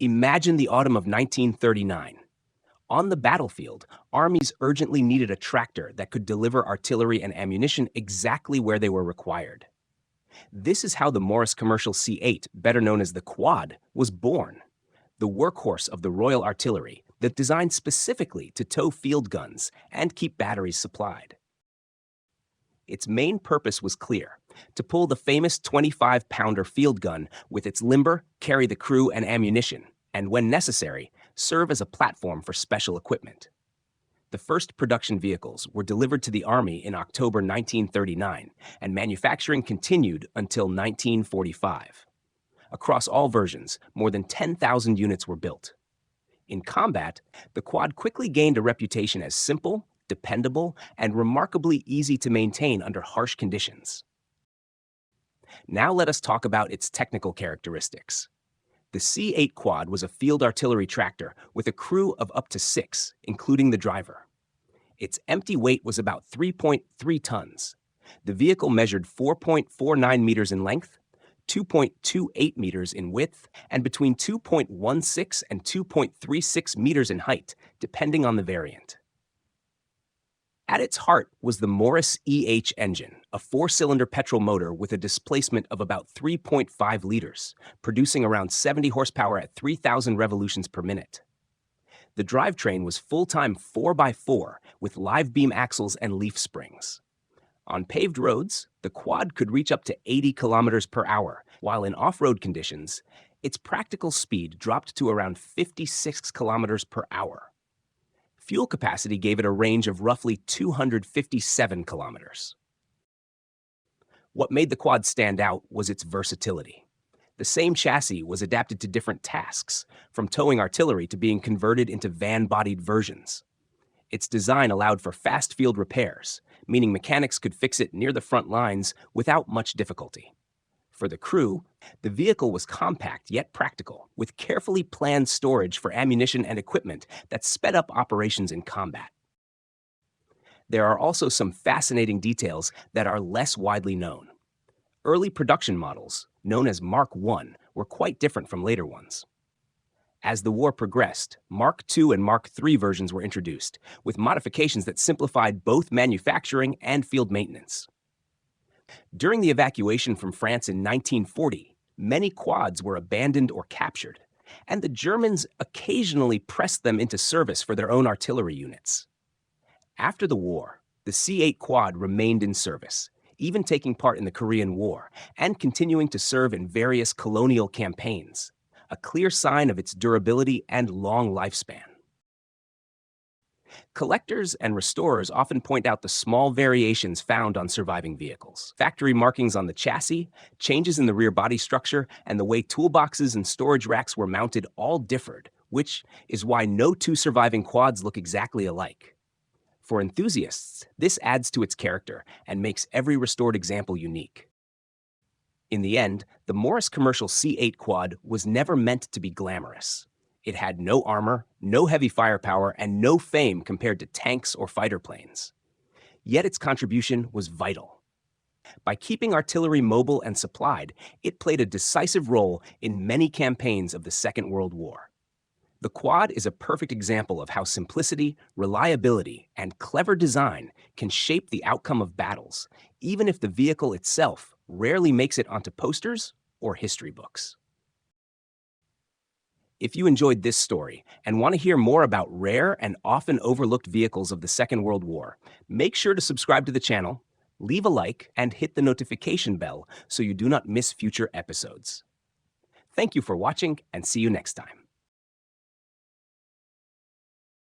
Imagine the autumn of 1939. On the battlefield, armies urgently needed a tractor that could deliver artillery and ammunition exactly where they were required. This is how the Morris Commercial C8, better known as the Quad, was born. The workhorse of the Royal Artillery that designed specifically to tow field guns and keep batteries supplied. Its main purpose was clear: to pull the famous 25-pounder field gun with its limber, carry the crew and ammunition, and when necessary, serve as a platform for special equipment. The first production vehicles were delivered to the Army in October 1939, and manufacturing continued until 1945. Across all versions, more than 10,000 units were built. In combat, the Quad quickly gained a reputation as simple, dependable, and remarkably easy to maintain under harsh conditions. Now let us talk about its technical characteristics. The C8 Quad was a field artillery tractor with a crew of up to 6, including the driver. Its empty weight was about 3.3 tons. The vehicle measured 4.49 meters in length, 2.28 meters in width, and between 2.16 and 2.36 meters in height, depending on the variant. At its heart was the Morris EH engine, a 4-cylinder petrol motor with a displacement of about 3.5 liters, producing around 70 horsepower at 3,000 revolutions per minute. The drivetrain was full-time 4x4 with live beam axles and leaf springs. On paved roads, the Quad could reach up to 80 kilometers per hour, while in off-road conditions, its practical speed dropped to around 56 kilometers per hour. Fuel capacity gave it a range of roughly 257 kilometers. What made the Quad stand out was its versatility. The same chassis was adapted to different tasks, from towing artillery to being converted into van-bodied versions. Its design allowed for fast field repairs, meaning mechanics could fix it near the front lines without much difficulty. For the crew, the vehicle was compact yet practical, with carefully planned storage for ammunition and equipment that sped up operations in combat. There are also some fascinating details that are less widely known. Early production models, known as Mark I, were quite different from later ones. As the war progressed, Mark II and Mark III versions were introduced, with modifications that simplified both manufacturing and field maintenance. During the evacuation from France in 1940, many Quads were abandoned or captured, and the Germans occasionally pressed them into service for their own artillery units. After the war, the C8 Quad remained in service, even taking part in the Korean War and continuing to serve in various colonial campaigns, a clear sign of its durability and long lifespan. Collectors and restorers often point out the small variations found on surviving vehicles. Factory markings on the chassis, changes in the rear body structure, and the way toolboxes and storage racks were mounted all differed, which is why no two surviving Quads look exactly alike. For enthusiasts, this adds to its character and makes every restored example unique. In the end, the Morris Commercial C8 Quad was never meant to be glamorous. It had no armor, no heavy firepower, and no fame compared to tanks or fighter planes. Yet its contribution was vital. By keeping artillery mobile and supplied, it played a decisive role in many campaigns of the Second World War. The Quad is a perfect example of how simplicity, reliability, and clever design can shape the outcome of battles, even if the vehicle itself rarely makes it onto posters or history books. If you enjoyed this story and want to hear more about rare and often overlooked vehicles of the Second World War, make sure to subscribe to the channel, leave a like, and hit the notification bell so you do not miss future episodes. Thank you for watching, and see you next time.